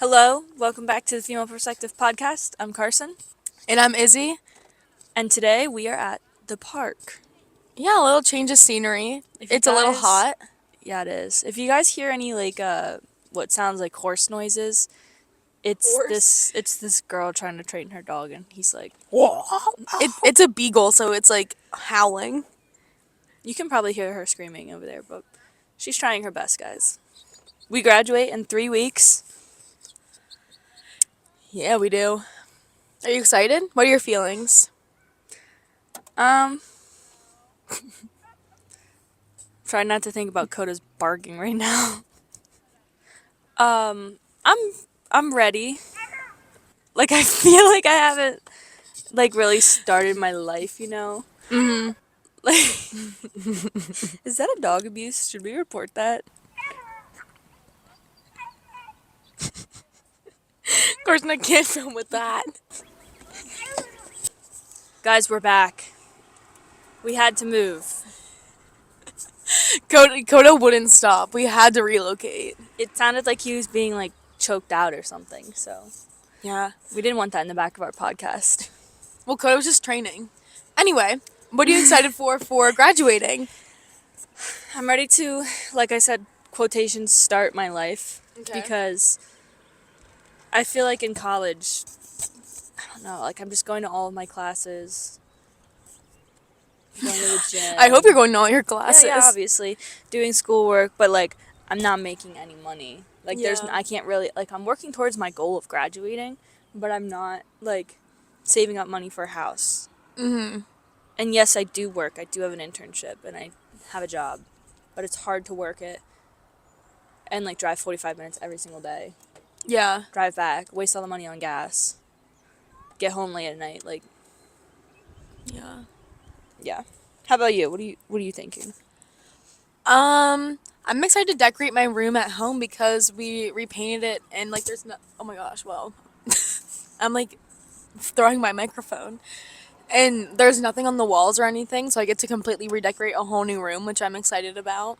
Hello, welcome back to the Female Perspective Podcast. I'm Carson, And I'm Izzy. and today we are at the park. Yeah, a little change of scenery. If you It's a little guys, hot. yeah, it is. If you guys hear any what sounds like horse noises, it's this girl trying to train her dog, and he's like, It's a beagle, so it's like howling. you can probably hear her screaming over there, but she's trying her best, guys. We graduate in 3 weeks. Yeah, we do. Are you excited? What are your feelings? Um, try not to think about Coda's barking right now. Um, I'm I'm ready. Like I feel like I haven't like really started my life, you know? Mm-hmm. Like is that a dog abuse? Should we report that? Of course, I can't film with that. Guys, we're back. We had to move. Coda wouldn't stop. We had to relocate. It sounded like he was being like choked out or something, so Yeah. we didn't want that in the back of our podcast. Well, Coda was just training. Anyway, what are you excited for graduating? I'm ready to, like I said, quotations start my life because I feel like in college, I don't know, like I'm just going to all of my classes, going to the gym. I hope you're going to all your Yeah, classes. yeah, obviously doing schoolwork, but like I'm not making any money. Like Yeah. I can't really like I'm working towards my goal of graduating, but I'm not like saving up money for a house. Mm-hmm. And yes, I do work. I do have an internship and I have a job, but it's hard to work it and like drive 45 minutes every single day. Yeah. Drive back, waste all the money on gas. Get home late at night, like Yeah. yeah. How about you? What are you thinking? I'm excited to decorate my room at home because we repainted it and like there's no. Oh my gosh! Well, I'm like throwing my microphone, and there's nothing on the walls or anything, so I get to completely redecorate a whole new room, which I'm excited about.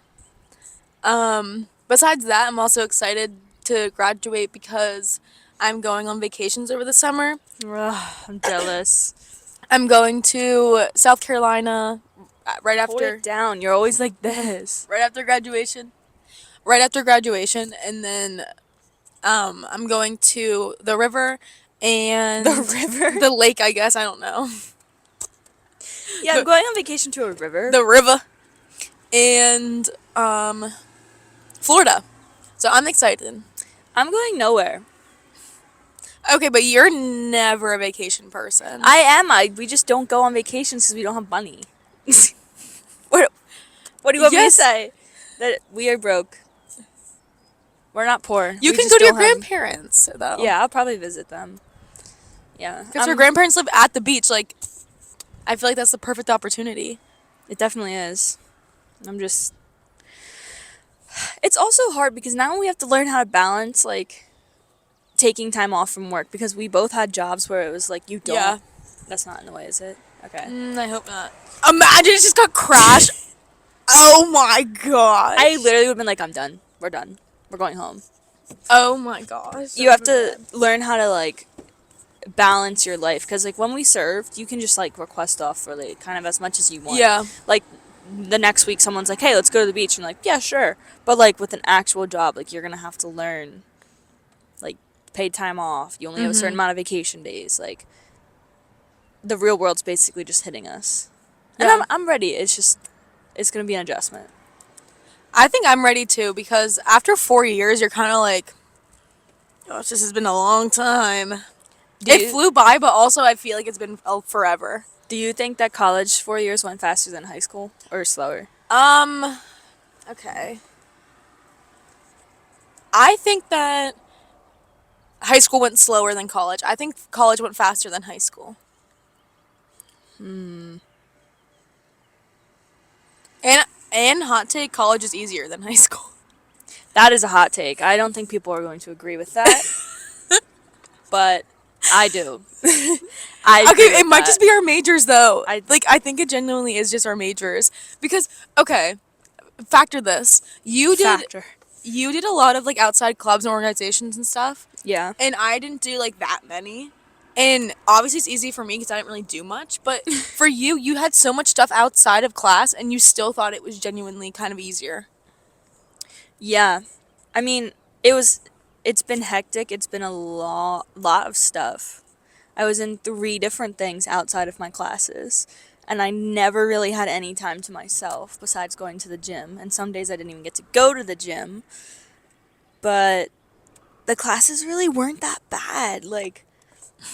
Besides that, I'm also excited to graduate because I'm going on vacations over the summer. Ugh, I'm jealous. I'm going to South Carolina right Hold after it down. You're always like this. right after graduation. Right after graduation, and then I'm going to the river and The river? the lake. I guess I don't know Yeah, I'm going on vacation to a river. the river and Florida. So I'm excited. I'm going nowhere. Okay, but you're never a vacation person. I am. We just don't go on vacations because we don't have money. what? What do you want me to Yes. say? That we are broke. We're not poor. You We can just go to your don't have- grandparents though. Yeah, I'll probably visit them. Yeah, because your grandparents live at the beach. Like, I feel like that's the perfect opportunity. it definitely is. I'm just. It's also hard because now we have to learn how to balance like taking time off from work because we both had jobs where it was like you don't. Yeah. That's not in the way, is it? Okay. I hope not. Imagine it just got crashed. Oh my god. I literally would have been like, I'm done. We're done. We're going home. Oh my gosh. You have to learn how to like balance your life because like when we served, you can just like request off for like kind of as much as you want. Yeah. Like the next week, someone's like, "Hey, let's go to the beach," and like, "Yeah, sure." But like with an actual job, like you're gonna have to learn like paid time off. You only have a certain amount of vacation days. Like the real world's basically just hitting us, and Yeah. I'm ready. It's gonna be an adjustment. I think I'm ready too because after 4 years, you're kind of like, gosh, this has been a long time. It flew by, but also I feel like it's been forever. Do you think that college 4 years went faster than high school or slower? Okay. I think that high school went slower than college. I think college went faster than high school. And hot take, college is easier than high school. That is a hot take. I don't think people are going to agree with that. But I do. I agree Okay, it with might that. just be our majors though. I- I think it genuinely is just our majors because okay, factor this. You did Factor. you did a lot of like outside clubs and organizations and stuff, Yeah. and I didn't do like that many. And obviously it's easy for me because I didn't really do much, but for you, you had so much stuff outside of class and you still thought it was genuinely kind of easier. Yeah. I mean, it's been hectic. It's been a lot of stuff. I was in 3 different things outside of my classes, and I never really had any time to myself besides going to the gym. And some days I didn't even get to go to the gym. But the classes really weren't that bad. Like,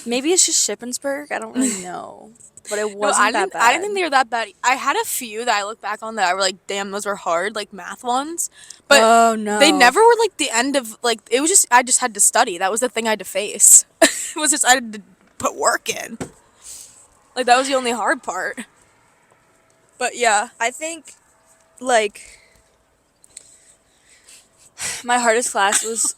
maybe it's just Shippensburg. I don't really know. But it No, wasn't that bad. I didn't think they were that bad. I had a few that I look back on that I were like, damn, those were hard, like math ones. But Oh, no. they never were like the end of like it was just I just had to study. That was the thing I had to face. It was just I had to put work in. Like that was the only hard part. But yeah. I think, like, my hardest class was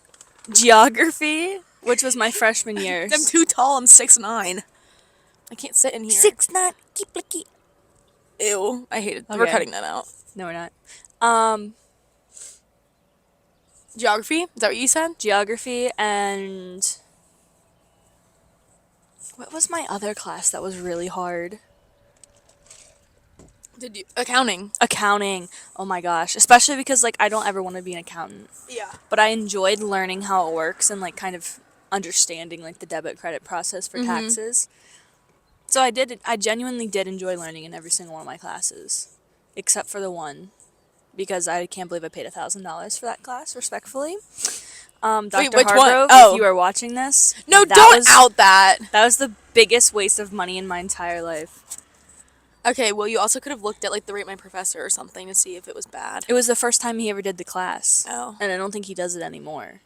geography, which was my freshman year. I'm too tall, I'm 6'9". I can't sit in here. 6'9", keep licky. Ew. I hate it. We're Okay. cutting that out. No, we're not. Geography? Is that what you said? Geography and what was my other class that was really hard? Did you accounting? Accounting. Oh my gosh, especially because like I don't ever want to be an accountant, Yeah. but I enjoyed learning how it works and like kind of understanding like the debit credit process for taxes. So I genuinely did enjoy learning in every single one of my classes, except for the one, because I can't believe I paid $1,000 for that class. Respectfully, Dr. which one? Hargrove, Oh. if you are watching this, No, that don't was, out that. That was the biggest waste of money in my entire life. Okay, well, you also could have looked at like the Rate My Professor or something to see if it was bad. It was the first time he ever did the class, Oh. and I don't think he does it anymore.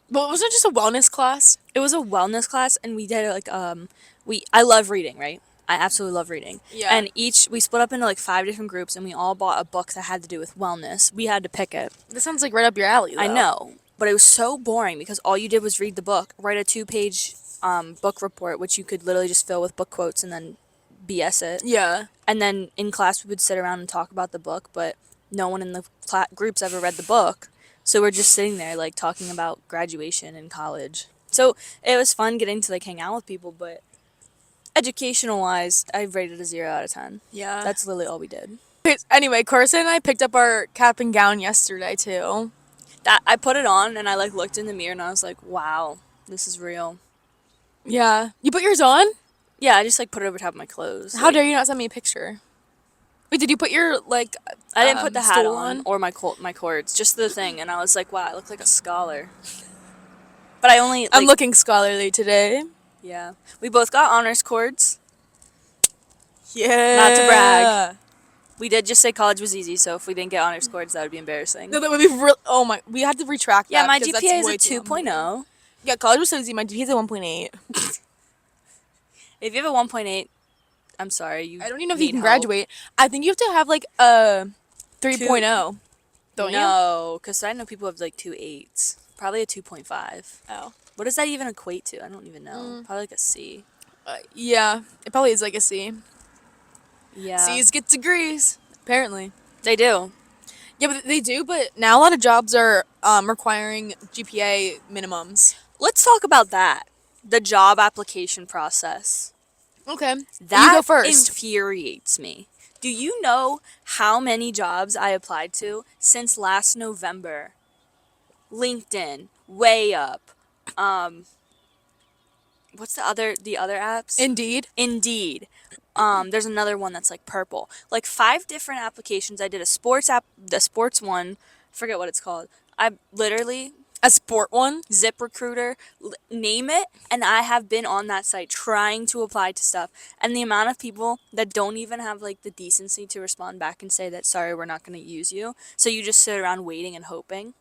But wasn't it just a wellness class? It was a wellness class, and we did like I love reading, right? I absolutely love reading. Yeah. And we split up into like 5 different groups, and we all bought a book that had to do with wellness. We had to pick it. This sounds like right up your alley, though. I know, but it was so boring because all you did was read the book, write a 2-page book report, which you could literally just fill with book quotes and then BS it. Yeah. And then in class we would sit around and talk about the book, but no one in the groups ever read the book. So we're just sitting there like talking about graduation and college. So it was fun getting to like hang out with people, but educational wise, I rated a 0 out of 10. Yeah. That's literally all we did. Anyway, Carson and I picked up our cap and gown yesterday, too. That I put it on and I like looked in the mirror and I was like, wow, this is real. Yeah. You put yours on? Yeah, I just like put it over top of my clothes. How dare you not send me a picture? Wait, did you put your, like, I didn't put the hat stole on or my cords, just the thing, and I was like, wow, I look like a scholar. But I only I'm like, looking scholarly today. yeah. We both got honors cords. Yeah. Not to brag. We did just say college was easy, so if we didn't get honors cords, that would be embarrassing. No, that would be real. Oh my, we had to retract that. Yeah, my because that's GPA is way a too 2.0. Yeah, college was so easy. My GPA is a 1.8. If you have a 1.8, I'm sorry, you I don't even know if you need can help. graduate. I think you have to have like a 3.0. Don't you? No, because I know people have like 2.8s. Probably a 2.5. Oh. What does that even equate to? I don't even know. Probably like a C. Yeah, it probably is like a C. Yeah. C's get degrees, apparently. They do. Yeah, but they do. But now a lot of jobs are requiring GPA minimums. Let's talk about that. The job application process. Okay, That you go first. infuriates me. Do you know how many jobs I applied to since last November? LinkedIn, Way Up. What's the other apps? Indeed. Indeed. There's another one that's like purple. Like 5 different applications. I did a sports one. Forget what it's called. I literally A sport one. ZipRecruiter, name it, and I have been on that site trying to apply to stuff. And the amount of people that don't even have like the decency to respond back and say that sorry, we're not going to use you. So you just sit around waiting and hoping.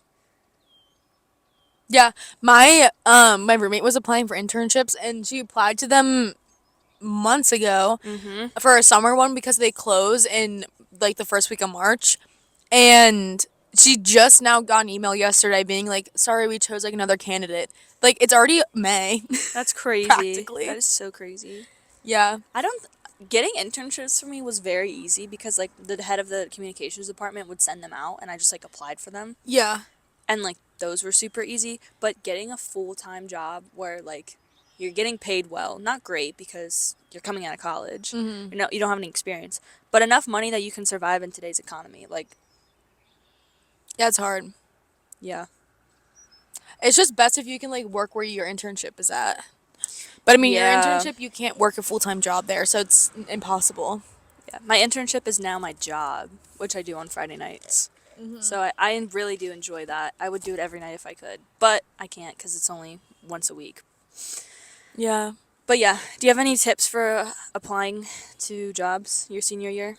Yeah, my roommate was applying for internships and she applied to them months ago for a summer one because they close in like the first week of March, and she just now got an email yesterday being like, sorry, we chose like another candidate. Like it's already May. That's crazy. Practically. That is so crazy. Yeah. getting internships for me was very easy because like the head of the communications department would send them out and I just like applied for them Yeah. and like those were super easy. But getting a full-time job where like you're getting paid well, not great because you're coming out of college, you don't have any experience, but enough money that you can survive in today's economy. Like, Yeah, it's hard. yeah. It's just best if you can like work where your internship is at. But I mean, your Yeah. internship, you can't work a full-time job there, so it's impossible. Yeah, my internship is now my job, which I do on Friday nights. So I really do enjoy that. I would do it every night if I could, but I can't because it's only once a week. Yeah. But yeah, do you have any tips for applying to jobs your senior year?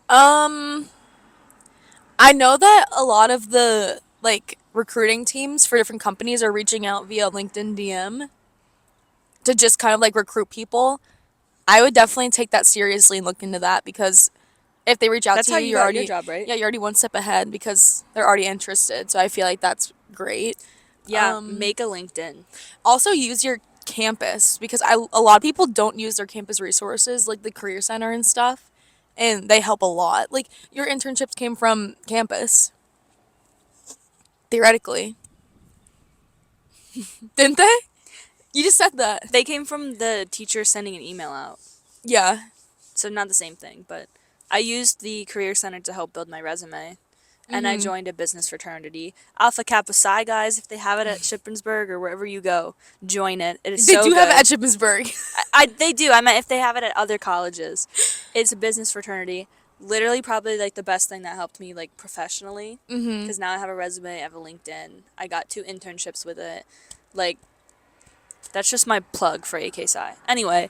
Um, I know that a lot of the like recruiting teams for different companies are reaching out via LinkedIn DM to just kind of like recruit people. I would definitely take that seriously and look into that because if they reach out That's to how you, you you're got already your job, right? yeah, you're already one step ahead because they're already interested. So I feel like that's great. Yeah, make a LinkedIn. Also use your campus because a lot of people don't use their campus resources like the career center and stuff, and they help a lot. Like your internships came from campus, theoretically, didn't they? You just said that. They came from the teacher sending an email out. Yeah. So not the same thing, but I used the Career Center to help build my resume. And I joined a business fraternity. Alpha Kappa Psi, guys, if they have it at Shippensburg or wherever you go, join it. It is They so do good. have it at Shippensburg. They do. I meant if they have it at other colleges. It's a business fraternity. Literally probably like the best thing that helped me like professionally. Because now I have a resume, I have a LinkedIn. I got 2 internships with it. Like, that's just my plug for AK Psi. Anyway,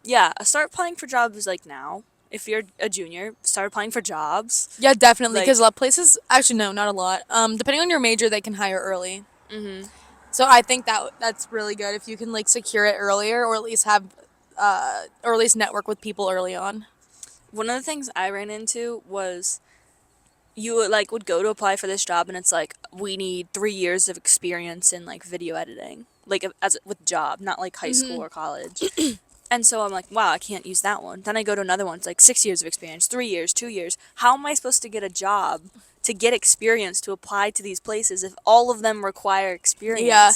yeah, start applying for jobs like now. If you're a junior, start applying for jobs. Yeah, definitely. Like- Because a lot of places, actually, no, not a lot. Depending on your major, they can hire early. So I think that's really good if you can like secure it earlier, or at least have, or at least network with people early on. One of the things I ran into was you like would go to apply for this job and it's like we need 3 years of experience in like video editing, like as with job, not like high school or college. And so I'm like, wow, I can't use that one. Then I go to another one. It's like 6 years of experience, 3 years, 2 years. How am I supposed to get a job to get experience to apply to these places if all of them require experience? Yeah.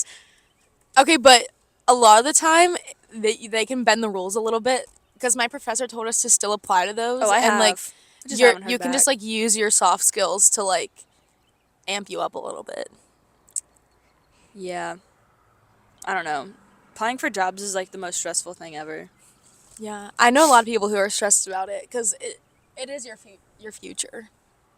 Okay, but a lot of the time they can bend the rules a little bit because my professor told us to still apply to those. Oh, I and have. like I just haven't heard you can just back. like use your soft skills to like amp you up a little bit. Yeah. I don't know. Applying for jobs is like the most stressful thing ever. Yeah, I know a lot of people who are stressed about it because it is your future,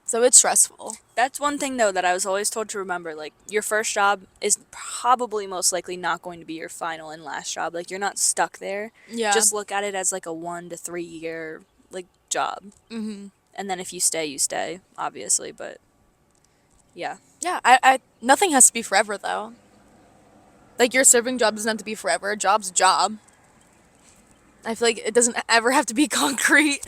so it's stressful. That's one thing though that I was always told to remember. Like your first job is probably most likely not going to be your final and last job. Like you're not stuck there. Yeah. Just look at it as like a 1 to 3 year like job. And then if you stay, you stay, obviously. But yeah. Yeah, I nothing has to be forever though. Like your serving job doesn't have to be forever. A job's a job. I feel like it doesn't ever have to be concrete.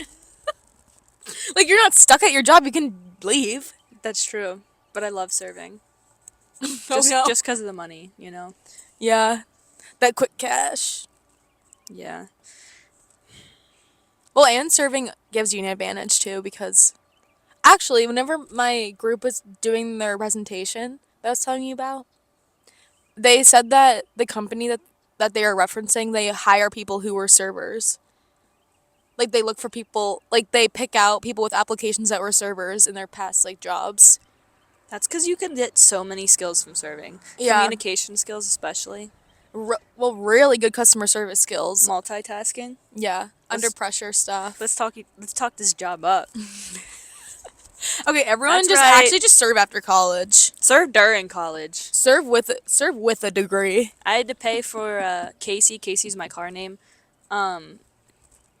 Like you're not stuck at your job. You can leave. That's true. But I love serving. Oh, no. Just because of the money, you know? Yeah, that quick cash. Yeah. Well, and serving gives you an advantage too because actually, whenever my group was doing their presentation that I was telling you about, they said that the company that they are referencing, they hire people who were servers. Like they look for people, like they pick out people with applications that were servers in their past like jobs. That's because you can get so many skills from serving. Yeah. Communication skills, especially. Well, really good customer service skills. Multitasking. Yeah, under Let's- pressure stuff. Let's talk this job up. Okay, everyone That's just right. actually just serve after college. Serve during college. Serve with a degree. I had to pay for Casey. Casey's my car name.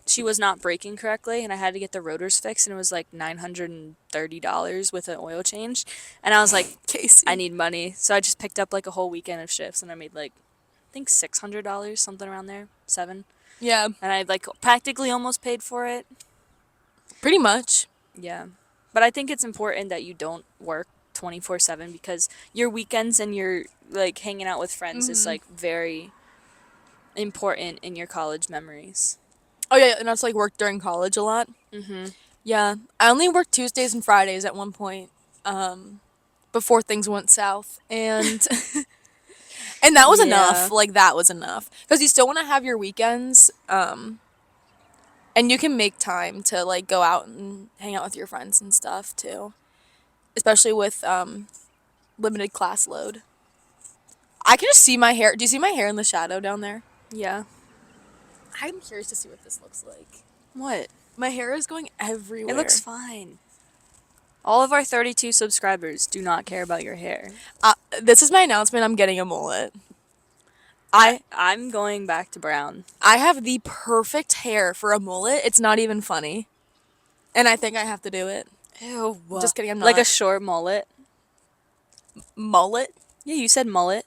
She was not braking correctly, and I had to get the rotors fixed, and it was like $930 with an oil change. And I was like, Casey. I need money, so I just picked up like a whole weekend of shifts, and I made like, I think $600, something around there, 7. Yeah, And I like practically almost paid for it. pretty much. Yeah, but I think it's important that you don't work 24/7 because your weekends and your like hanging out with friends is like very important in your college memories? Oh yeah, and that's like worked during college a lot. Mm-hmm. Yeah, I only worked Tuesdays and Fridays at one point, before things went south, and and that was Yeah. enough. Like that was enough because you still want to have your weekends, and you can make time to like go out and hang out with your friends and stuff too, especially with limited class load. I can just see my hair. Do you see my hair in the shadow down there? Yeah. I'm curious to see what this looks like. What? My hair is going everywhere. It looks fine. All of our 32 subscribers do not care about your hair. This is my announcement. I'm getting a mullet. I'm going back to brown. I have the perfect hair for a mullet. It's not even funny. And I think I have to do it. Ew. Just kidding, I'm Like a not. short mullet. Mullet? Yeah, you said mullet.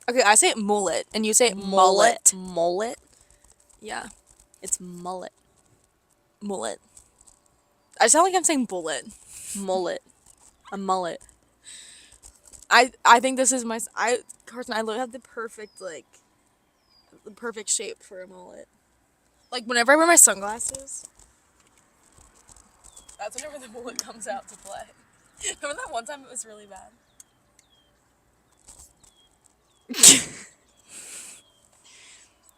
Okay, I say it mullet, and you say it mullet. Mullet. Yeah, It's mullet. mullet. I sound like I'm saying bullet. Mullet. A mullet. I think this is Carson, I literally have the perfect shape for a mullet. Like whenever I wear my sunglasses, that's whenever the mullet comes out to play. Remember that one time it was really bad?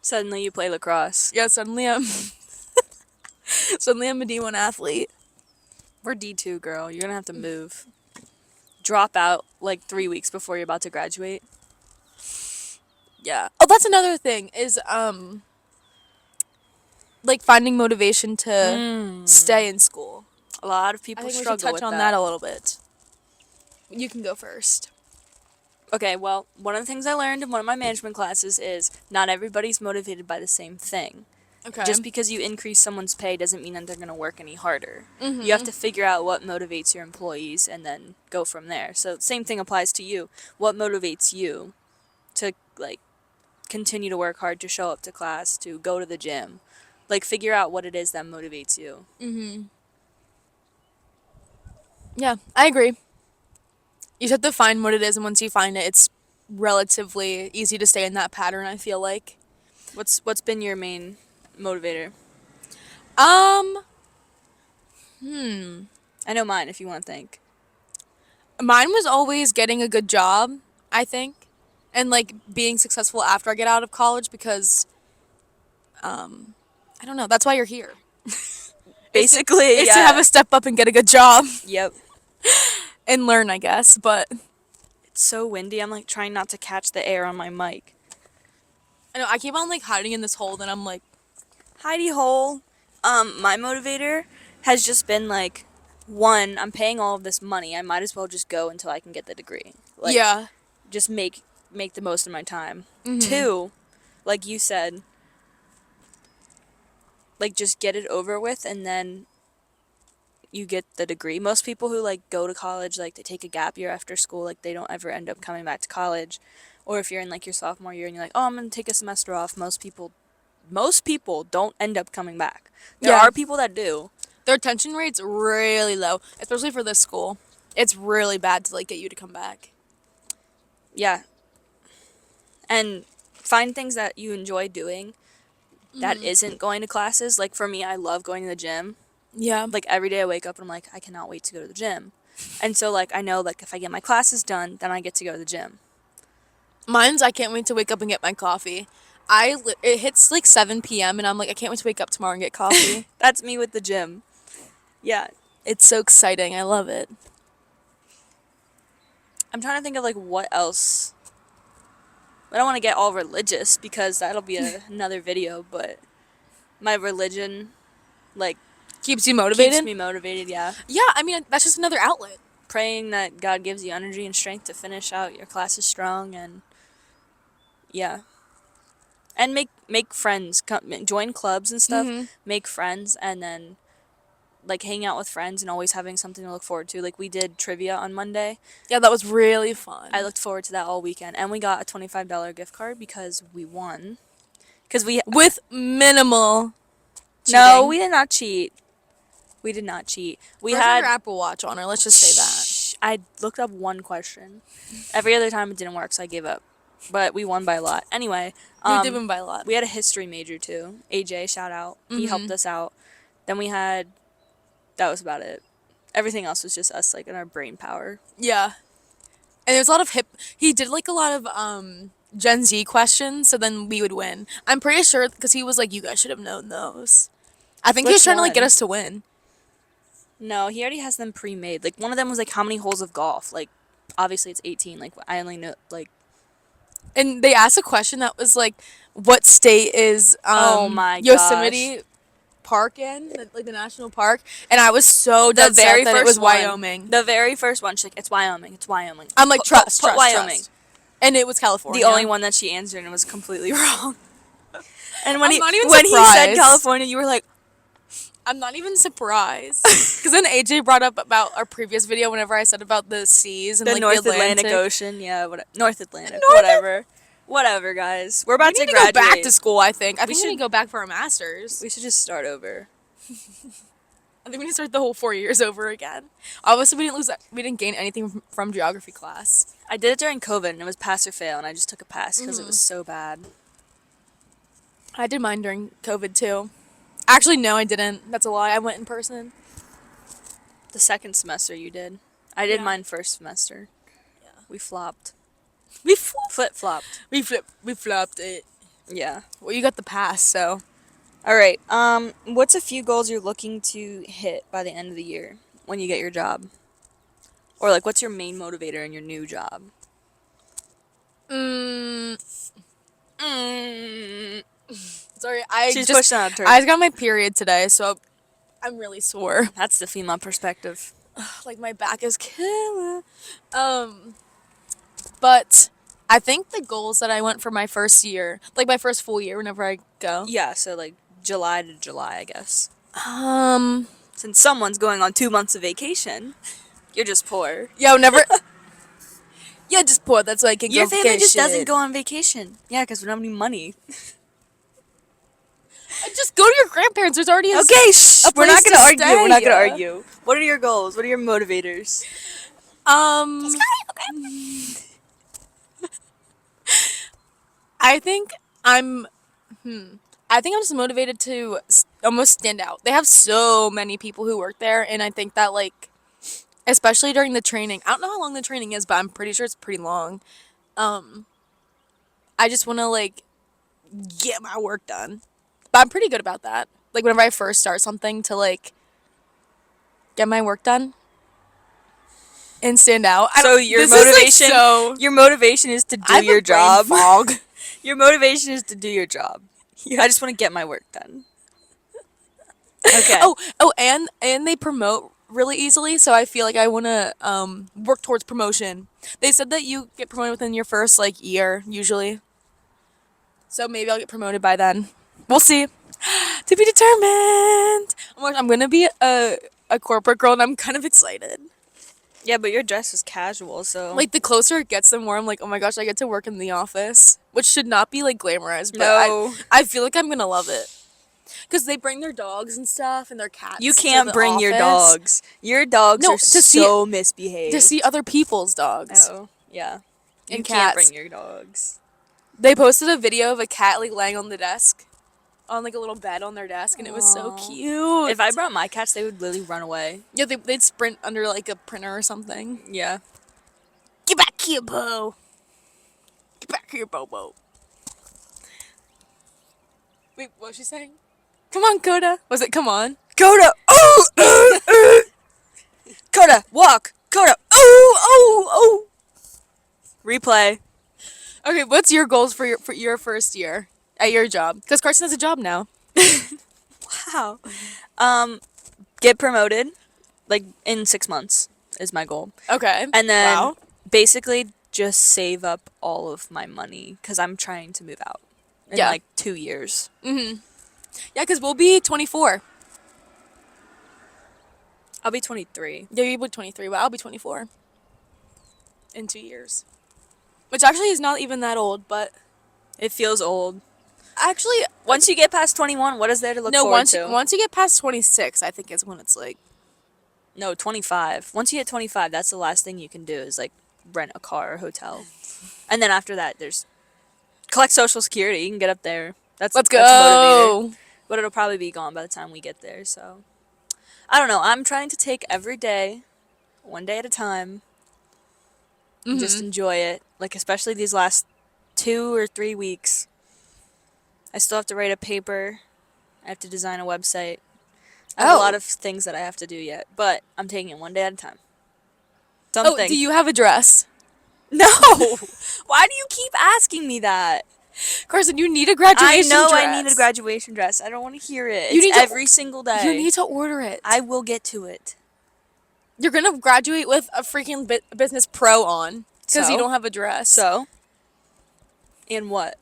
Suddenly you play lacrosse. Yeah, suddenly I'm a D1 athlete. We're D2, girl. You're gonna have to move. Drop out like 3 weeks before you're about to graduate. Yeah. Oh, that's another thing is like finding motivation to stay in school. A lot of I people think we should struggle touch with on that. that a little bit. You can go first. Okay, well, one of the things I learned in one of my management classes is not everybody's motivated by the same thing. Okay. Just because you increase someone's pay doesn't mean that they're going to work any harder. Mm-hmm. You have to figure out what motivates your employees and then go from there. So same thing applies to you. What motivates you to like continue to work hard, to show up to class, to go to the gym? Like figure out what it is that motivates you. Yeah, I agree. You just have to find what it is, and once you find it, it's relatively easy to stay in that pattern, I feel like. What's been your main motivator? Um, I know mine if you want to think. Mine was always getting a good job, I think, and like being successful after I get out of college because, I don't know. That's why you're here. Basically, It's to yeah. have a step up and get a good job Yep. and learn, I guess. But It's so windy. I'm like trying not to catch the air on my mic. I know I keep on like hiding in this hole, and I'm like, Heidi Hole. My motivator has just been like, one, I'm paying all of this money. I might as well just go until I can get the degree. Like, yeah, just make the most of my time. Mm-hmm. Two, like you said, like just get it over with and then you get the degree. Most people who like go to college, like they take a gap year after school, like they don't ever end up coming back to college. Or if you're in like your sophomore year and you're like, oh, I'm gonna take a semester off. Most people don't end up coming back. There Yeah. are people that do. their retention rate's really low, especially for this school. It's really bad to like get you to come back. Yeah. And find things that you enjoy doing that isn't going to classes. Like for me, I love going to the gym. Yeah, Like every day I wake up and I'm like, I cannot wait to go to the gym. And so like I know like if I get my classes done, then I get to go to the gym. mine's I can't wait to wake up and get my coffee. It hits like 7 p.m. and I'm like, I can't wait to wake up tomorrow and get coffee. That's me with the gym. Yeah. It's so exciting. I love it. I'm trying to think of like what else. I don't want to get all religious because that'll be another video, but my religion like Keeps you motivated? keeps me motivated, yeah. Yeah, I mean, that's just another outlet. Praying that God gives you energy and strength to finish out your classes strong and yeah. And make friends, join clubs and stuff, make friends and then like hang out with friends and always having something to look forward to. Like we did trivia on Monday. Yeah, that was really fun. I looked forward to that all weekend and we got a $25 gift card because we won. Cuz we With minimal No, cheating. we did not cheat. We did not cheat. We Where's had your Apple Watch on her? Let's just say that. I looked up one question. Every other time it didn't work, so I gave up. but we won by a lot. Anyway, We did win by a lot. we had a history major too. AJ, shout out. He helped us out. Then we had, that was about it. Everything else was just us, like, in our brain power. Yeah. And there's a lot of he did like a lot of Gen Z questions, so then we would win. I'm pretty sure because he was like, you guys should have known those. I think he was Which trying to like get one? us to win. No, he already has them pre-made. Like, one of them was, like, how many holes of golf? Like, obviously it's 18. Like, I only know, like, And they asked a question that was like, what state is Oh my Yosemite Park in? Like the national park? And I was so the dead very set that first it was one. Wyoming. The very first one, she's like, it's Wyoming. It's Wyoming. I'm like, trust, Wyoming. trust. And it was California. The only one that she answered and was completely wrong. And when I'm not even when he said surprised. California, you were like, I'm not even surprised. Because then AJ brought up about our previous video whenever I said about the seas and the like North the Atlantic. Ocean. Yeah, North Atlantic. North- Whatever. Whatever, guys. We're about We need to to go graduate. back to school, I think. I think we should- need to go back for our masters. We should just start over. I think we need to start the whole 4 years over again. Obviously, we didn't gain anything from geography class. I did it during COVID, and it was pass or fail, and I just took a pass because it was so bad. I did mine during COVID too. Actually, no, I didn't. That's a lie. I went in person. The second semester you did. I did Yeah. mine first semester. Yeah. We flopped. We Flip-flopped. we flopped it. Yeah. Well, you got the pass, so. All right. What's a few goals you're looking to hit by the end of the year when you get your job? Or like, what's your main motivator in your new job? Sorry, I She's just pushing out a turd. I just got my period today, so I'm really sore. That's the female perspective. Like my back is killing. But I think the goals that I went for my first year, like my first full year, whenever I go. Yeah. So like July to July, I guess. Um. Since someone's going on 2 months of vacation, you're just poor. Yeah, whenever. Yeah, just poor. That's why I can Your go family get just shit. doesn't go on vacation. Yeah, because we don't have any money. Just go to your grandparents. There's already Okay, shh. a We're not place gonna to argue. We're not gonna stay. argue. What are your goals? What are your motivators? I think I'm. I think I'm just motivated to almost stand out. They have so many people who work there, and I think that like, especially during the training. I don't know how long the training is, but I'm pretty sure it's pretty long. I just want to like get my work done, but I'm pretty good about that. Like whenever I first start something, to like get my work done and stand out. So your this is, like, motivation, so- your motivation is to do I have a your brain job. fog. Your motivation is to do your job. I just want to get my work done. Okay. And they promote really easily, so I feel like I want to work towards promotion. They said that you get promoted within your first like year usually. So maybe I'll get promoted by then. We'll see. To be determined. I'm gonna be a corporate girl, and I'm kind of excited. Yeah, but your dress is casual, so Like the closer it gets, the more I'm like, oh my gosh, I get to work in the office, which should not be like glamorized, but No. I feel like I'm gonna love it. Because they bring their dogs and stuff and their cats. you to can't the bring your office dogs. Your dogs No, are to see- so misbehaved. to see other people's dogs. Oh, yeah. You And can't cats. bring your dogs. They posted a video of a cat like laying on the desk, on like a little bed on their desk, and it was so Aw. cute. If I brought my cats, they would literally run away. yeah, they'd sprint under like a printer or something. Yeah. Get back here, Bo. Get back here, Bobo. Wait, what was she saying? Come on, Coda. Was it come on? Coda! Oh! Coda, walk! Coda! Oh! Replay. Okay, what's your goals for your first year at your job? Because Carson has a job now. Wow. Get promoted, like, in 6 months is my goal. Okay. And then Wow. basically just save up all of my money because I'm trying to move out in Yeah. like 2 years. Yeah, because we'll be 24. I'll be 23. Yeah, you'll be 23, but I'll be 24 in 2 years. Which actually is not even that old, but It feels old. actually, Once you get past 21, what is there to look forward to? once you get past 26, I think is when it's like, No, 25. Once you hit 25, that's the last thing you can do is like rent a car or hotel. And then after that, there's collect Social Security. You can get up there. That's Let's that's a motivator. go. But it'll probably be gone by the time we get there. So I don't know. I'm trying to take every day, one day at a time, and just enjoy it. Like especially these last 2 or 3 weeks. I still have to write a paper. I have to design a website. I have a lot of things that I have to do yet, but I'm taking it one day at a time. Something. Oh, do you have a dress? No. Why do you keep asking me that? Carson, you need a graduation I know dress. I need a graduation dress. I don't want to hear it. You It's need to- every single day. You need to order it. I will get to it. You're going to graduate with a freaking Business Pro on because you So? don't have a dress. So? And what?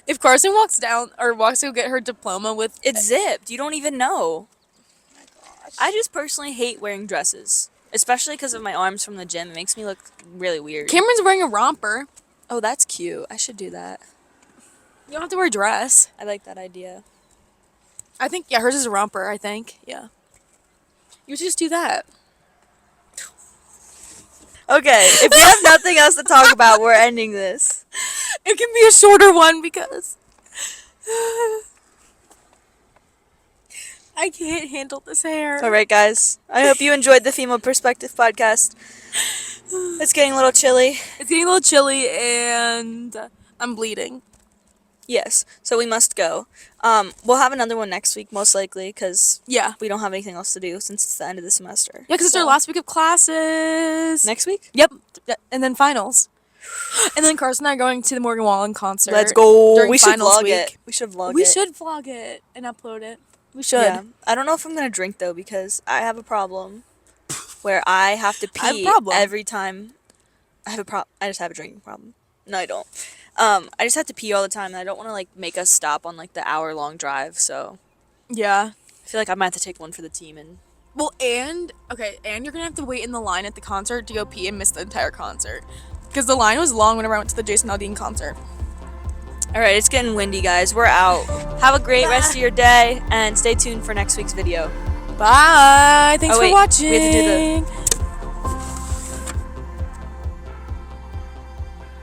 If Carson walks down or walks to go get her diploma with It's zipped. You don't even know. I just personally hate wearing dresses. Especially because of my arms from the gym. It makes me look really weird. Cameron's wearing a romper. Oh, that's cute. I should do that. You don't have to wear a dress. I like that idea. I think, yeah, hers is a romper, I think. Yeah. You should just do that. Okay, if we have nothing else to talk about, we're ending this. It can be a shorter one because I can't handle this hair. All right, guys. I hope you enjoyed the Female Perspective podcast. It's getting a little chilly. It's getting a little chilly and I'm bleeding. Yes, so we must go. We'll have another one next week, most likely, because Yeah. we don't have anything else to do since it's the end of the semester. Yeah, because it's our So- last week of classes. Next week? Yep. And then finals. And then Carson and I are going to the Morgan Wallen concert. Let's go. during We should finals vlog week. it. We should vlog We it. should vlog it and upload it. We should. Yeah. I don't know if I'm going to drink, though, because I have a problem where I have to I have a pee problem. every time. I just have a drinking problem. No, I don't. I just have to pee all the time, and I don't want to, like, make us stop on, like, the hour-long drive, so Yeah. I feel like I might have to take one for the team and... Well, and you're gonna have to wait in the line at the concert to go pee and miss the entire concert. Because the line was long whenever I went to the Jason Aldean concert. All right, it's getting windy, guys. We're out. Have a great rest of your day, and stay tuned for next week's video. Bye. Thanks Oh, for wait. watching. We have to do the